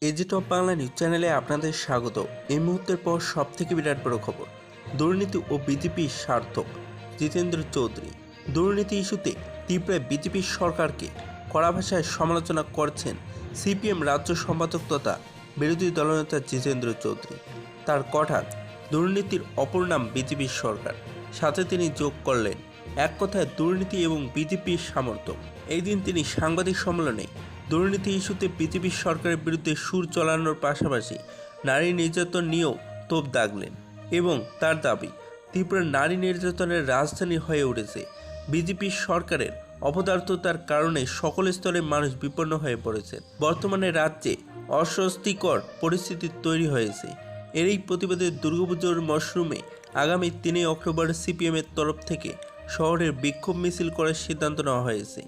AG top Bangla news চ্যানেলে আপনাদের স্বাগত। এই মুহূর্তের পর সবথেকে বিরাট বড় খবর, দুর্নীতি ও বিজেপির সার্থক। জিতেন্দ্র চৌধুরী দুর্নীতি ইস্যুতে তীব্রায় বিজেপির সরকারকে কড়া ভাষায় সমালোচনা করছেন সিপিএম রাজ্য সম্পাদক তথা বিরোধী দলনেতা জিতেন্দ্র চৌধুরী। তার কঠাত দুর্নীতির অপর নাম বিজেপির সরকার, সাথে তিনি যোগ করলেন এক কথায় দুর্নীতি এবং বিজেপির সামর্থ্য। এই দিন তিনি সাংবাদিক সম্মেলনে দুর্নীতি ইস্যুতে বিজেপি সরকারের বিরুদ্ধে সুর চলানোর পাশাপাশি নারী নির্যাতন নিয়েও তোপ দাগলেন এবং তার দাবি ত্রিপুরার নারী নির্যাতনের রাজধানী হয়ে উঠেছে। বিজেপি সরকারের অপদার্থতার কারণে সকল স্তরের মানুষ বিপন্ন হয়ে পড়েছেন। বর্তমানে রাজ্যে অস্বস্তিকর পরিস্থিতি তৈরি হয়েছে। এরই প্রতিবাদে দুর্গাপুজোর মরশুমে আগামী 3 অক্টোবর সিপিএমের তরফ থেকে শহরের বিক্ষোভ মিছিল করার সিদ্ধান্ত নেওয়া হয়েছে।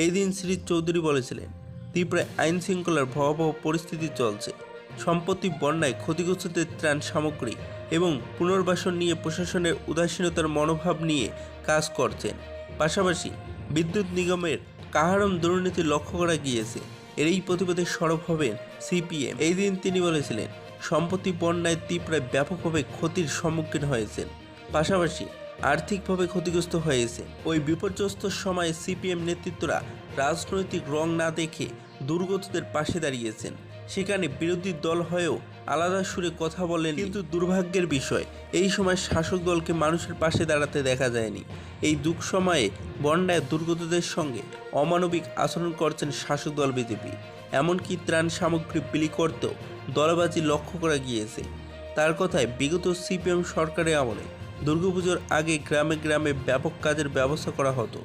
এই দিন শ্রী চৌধুরী বলেছিলেন, ত্রিপুরায় আইন শৃঙ্খলার ভয়াবহ পরিস্থিতি চলছে। সম্পত্তি বন্যায় ক্ষতিগ্রস্তদের ত্রাণ সামগ্রী এবং পুনর্বাসন নিয়ে প্রশাসনের উদাসীনতার মনোভাব নিয়ে কাজ করছেন। পাশাপাশি বিদ্যুৎ নিগমের কাহারম দুর্নীতি লক্ষ্য করা গিয়েছে। এরই প্রতিবাদে সরব হবেন সিপিএম। এই দিন তিনি বলেছিলেন, সম্পত্তি বন্যায় ত্রিপুরায় ব্যাপকভাবে ক্ষতির সম্মুখীন হয়েছেন, পাশাপাশি আর্থিকভাবে ক্ষতিগ্রস্ত হয়েছে। ওই বিপর্যস্ত সময়ে সিপিএম নেতৃত্বরা রাজনৈতিক রং না দেখে দুর্গতদের পাশে দাঁড়িয়েছেন। সেখানে বিরোধী দল হয়েও আলাদা সুরে কথা বলেন, কিন্তু দুর্ভাগ্যের বিষয় এই সময় শাসক দলকে মানুষের পাশে দাঁড়াতে দেখা যায়নি। এই দুঃখ সময়ে বন্যায় দুর্গতদের সঙ্গে অমানবিক আচরণ করছেন শাসক দল বিজেপি। এমনকি ত্রাণ সামগ্রী বিলি করতেও দলবাজি লক্ষ্য করা গিয়েছে। তার কথায় বিগত সিপিএম সরকারের আমলে দুর্গাপুজোর আগে গ্রামে গ্রামে ব্যাপক কাজের ব্যবস্থা করা হতো,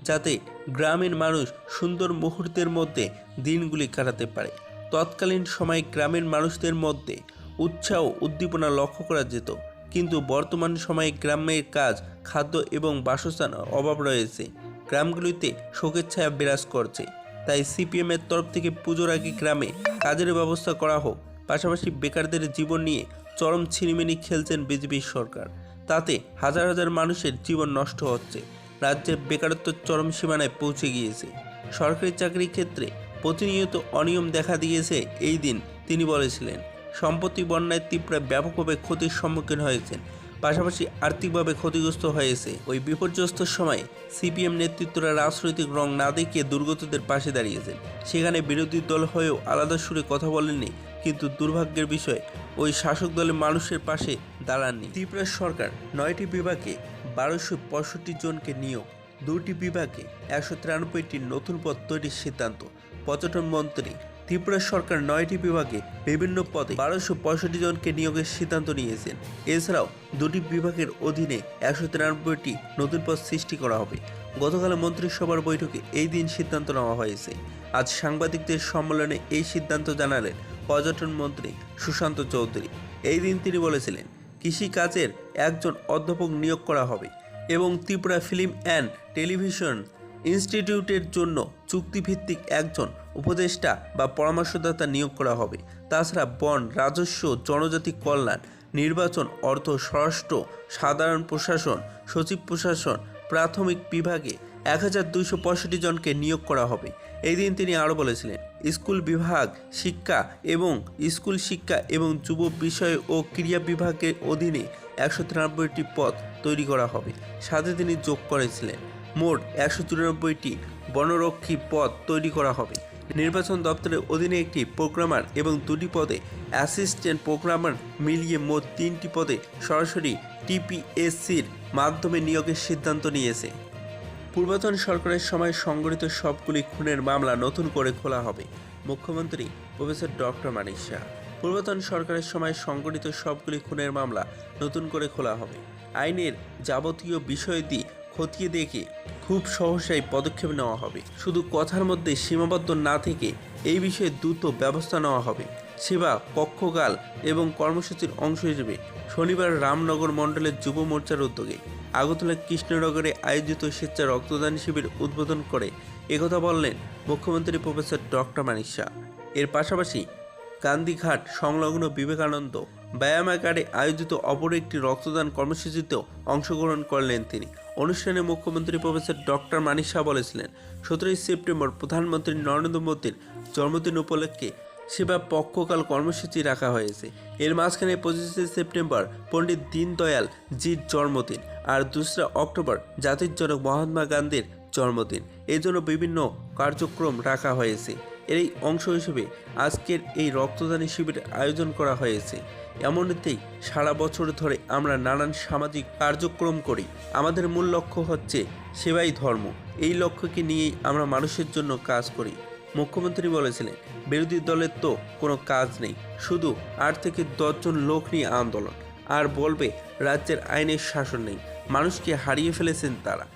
যাতে গ্রামের মানুষ সুন্দর মুহূর্তের মধ্যে দিনগুলি কাটাতে পারে। তৎকালীন সময়ে গ্রামের মানুষদের মধ্যে উৎসাহ উদ্দীপনা লক্ষ্য করা যেত, কিন্তু বর্তমান সময়ে গ্রামের কাজ, খাদ্য এবং বাসস্থানের অভাব রয়েছে। গ্রামগুলিতে শোকের ছায়া বিরাজ করছে। তাই সিপিএমের তরফ থেকে পুজোর আগে গ্রামে কাজের ব্যবস্থা করা হোক। পাশাপাশি বেকারদের জীবন নিয়ে চরম ছিনিমিনি খেলছেন বিজেপির সরকার। তাতে হাজার হাজার মানুষের জীবন নষ্ট হচ্ছে। রাজ্যের বেকারত্ব চরম সীমানায় পৌঁছে গিয়েছে। সরকারি চাকরির ক্ষেত্রে প্রতিনিয়ত অনিয়ম দেখা দিয়েছে। এই দিন তিনি বলেছিলেন, সম্পত্তি বন্যায় ত্রিপুরা ব্যাপকভাবে ক্ষতির সম্মুখীন হয়েছেন, পাশাপাশি আর্থিকভাবে ক্ষতিগ্রস্ত হয়েছে। ওই বিপর্যস্ত সময়ে সিপিএম নেতৃত্বরা রাজনৈতিক রং না দেখিয়ে দুর্গতদের পাশে দাঁড়িয়েছেন। সেখানে বিরোধী দল হয়েও আলাদা সুরে কথা বলেননি, কিন্তু দুর্ভাগ্যের বিষয় ওই শাসক দলের মানুষের পাশে দাঁড়াননি। ত্রিপুরা সরকার 9টি বিভাগে 1265 জনকে নিয়োগ, 2টি বিভাগে 193টি নতুন পদ তৈরির সিদ্ধান্ত। পর্যটন মন্ত্রী ত্রিপুরা সরকার 9টি বিভাগে বিভিন্ন পদে 1265 জনকে নিয়োগের সিদ্ধান্ত নিয়েছেন। এছাড়াও 2টি বিভাগের অধীনে 193টি নতুন পদ সৃষ্টি করা হবে। গতকাল মন্ত্রিসভার বৈঠকে এই দিন সিদ্ধান্ত নেওয়া হয়েছে। আজ সাংবাদিকদের সম্মেলনে এই সিদ্ধান্ত জানালেন পর্যটন মন্ত্রী সুশান্ত চৌধুরী। এই দিন তিনি বলেছিলেন, কৃষিকাজের একজন অধ্যাপক নিয়োগ করা হবে এবং ত্রিপুরা ফিল্ম অ্যান্ড টেলিভিশন ইনস্টিটিউটের জন্য চুক্তিভিত্তিক একজন উপদেষ্টা বা পরামর্শদাতা নিয়োগ করা হবে। তাছাড়া বন, রাজস্ব, জনজাতি কল্যাণ, নির্বাচন, অর্থ, স্বরাষ্ট্র, সাধারণ প্রশাসন, সচিব প্রশাসন, প্রাথমিক বিভাগে 1265 জনকে নিয়োগ করা হবে। এই দিন তিনি আরও বলেছিলেন, স্কুল বিভাগ, শিক্ষা এবং যুব বিষয় ও ক্রীড়া বিভাগের অধীনে 193টি পদ তৈরি করা হবে। সাথে তিনি যোগ করেছিলেন, মোট 194টি বনরক্ষী পদ তৈরি করা হবে। নির্বাচন দপ্তরের অধীনে একটি প্রোগ্রামার এবং 2টি পদে অ্যাসিস্ট্যান্ট প্রোগ্রামার মিলিয়ে মোট 3টি পদে সরাসরি টিপিএসসির মাধ্যমে নিয়োগের সিদ্ধান্ত নিয়েছে। পূর্বতন সরকারের সময় সংগঠিত সবগুলি খুনের মামলা নতুন করে খোলা হবে। মুখ্যমন্ত্রী প্রফেসর ডক্টর মানিক শাহ। পূর্বতন সরকারের সময় সংগঠিত সবগুলি খুনের মামলা নতুন করে খোলা হবে। আইনের যাবতীয় বিষয়াদি খতিয়ে দেখে খুব সহসাই পদক্ষেপ নেওয়া হবে। শুধু কথার মধ্যে সীমাবদ্ধ না থেকে এই বিষয়ে দ্রুত ব্যবস্থা নেওয়া হবে। সেবা কক্ষকাল এবং কর্মসূচির অংশ হিসেবে শনিবার রামনগর মণ্ডলের যুব মোর্চার উদ্যোগে আগরতলা কৃষ্ণনগরে আয়োজিত স্বেচ্ছা রক্তদান শিবির উদ্বোধন করে একথা বললেন মুখ্যমন্ত্রী প্রফেসর ডক্টর মানিক শাহ। এর পাশাপাশি গান্ধীঘাট সংলগ্ন বিবেকানন্দ ব্যায়ামাগারে আয়োজিত অপর একটি রক্তদান কর্মসূচিতেও অংশগ্রহণ করলেন তিনি। অনুষ্ঠানে মুখ্যমন্ত্রী প্রফেসর ডক্টর মানিক শাহ বলেছিলেন, 17 সেপ্টেম্বর প্রধানমন্ত্রী নরেন্দ্র মোদীর জন্মদিন উপলক্ষে সেবা পক্ষকাল কর্মসূচি রাখা হয়েছে। এর মাঝখানে 25শে সেপ্টেম্বর পণ্ডিত দীনদয়াল জির জন্মদিন আর 2রা অক্টোবর জাতির জনক মহাত্মা গান্ধীর জন্মদিন। এই জন্য বিভিন্ন কার্যক্রম রাখা হয়েছে। এরই অংশ হিসেবে আজকের এই রক্তদানী শিবিরের আয়োজন করা হয়েছে। এমনিতেই সারা বছর ধরে আমরা নানান সামাজিক কার্যক্রম করি। আমাদের মূল লক্ষ্য হচ্ছে সেবাই ধর্ম। এই লক্ষ্যকে নিয়েই আমরা মানুষের জন্য কাজ করি। মুখ্যমন্ত্রী বলেছিলেন, বিরোধী দলের তো কোনো কাজ নেই, শুধু 8 থেকে 10 জন লোক নিয়ে আন্দোলন। আর বলবে রাজ্যের আইনের শাসন নেই। মানুষকে হারিয়ে ফেলেছেন তারা।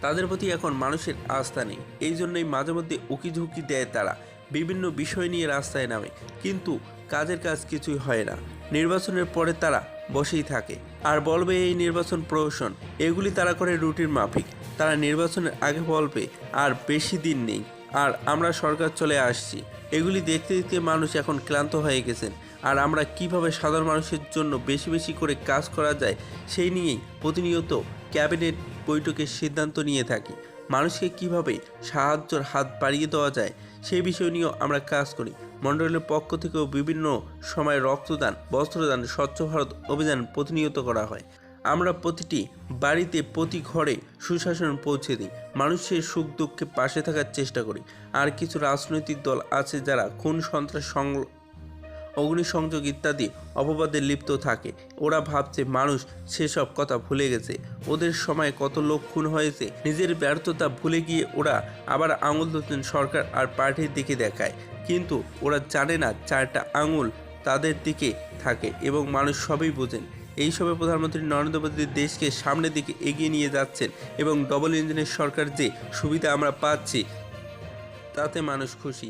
তাদের প্রতি এখন মানুষের আস্থা নেই। এই জন্যই মাঝে মধ্যে উকিঝুঁকি দেয় তারা, বিভিন্ন বিষয় নিয়ে রাস্তায় নামে, কিন্তু কাজের কাজ কিছুই হয় না। নির্বাচনের পরে তারা বসেই থাকে আর বলবে এই নির্বাচন প্রহসন। এগুলি তারা করে রুটির মাফিক। তারা নির্বাচনের আগে বলবে আর বেশি দিন নেই, আর আমরা সরকার চলে আসছি। এগুলি দেখতে দেখতে মানুষ এখন ক্লান্ত হয়ে গেছেন। আর আমরা কিভাবে সাধারণ মানুষের জন্য বেশি বেশি করে কাজ করা যায় সেই নিয়েই প্রতিনিয়ত ক্যাবিনেট বৈঠকের সিদ্ধান্ত নিয়ে থাকি। মানুষকে কিভাবে সাহায্যের হাত বাড়িয়ে দেওয়া যায় সেই বিষয় নিয়েও আমরা কাজ করি। মণ্ডলের পক্ষ থেকেও বিভিন্ন সময় রক্তদান, বস্ত্রদান, স্বচ্ছ ভারত অভিযান প্রতিনিয়ত করা হয়। আমরা প্রতিটি বাড়িতে, প্রতি ঘরে সুশাসন পৌঁছে দিই। মানুষের সুখ দুঃখে পাশে থাকার চেষ্টা করি। আর কিছু রাজনৈতিক দল আছে যারা খুন, সন্ত্রাস, অগ্নিসংযোগ ইত্যাদি অপবাদে লিপ্ত থাকে। ওরা ভাবছে মানুষ সেসব কথা ভুলে গেছে। ওদের সময় কত লোক খুন হয়েছে। নিজের ব্যর্থতা ভুলে গিয়ে ওরা আবার আঙুল তুলতেন সরকার আর পার্টির দিকে দেখায়, কিন্তু ওরা জানে না 4টা আঙুল তাদের দিকে থাকে এবং মানুষ সবই বোঝেন। এইসবে প্রধানমন্ত্রী নরেন্দ্র মোদী দেশকে সামনের দিকে এগিয়ে নিয়ে যাচ্ছেন এবং ডবল ইঞ্জিনের সরকার যে সুবিধা আমরা পাচ্ছি তাতে মানুষ খুশি।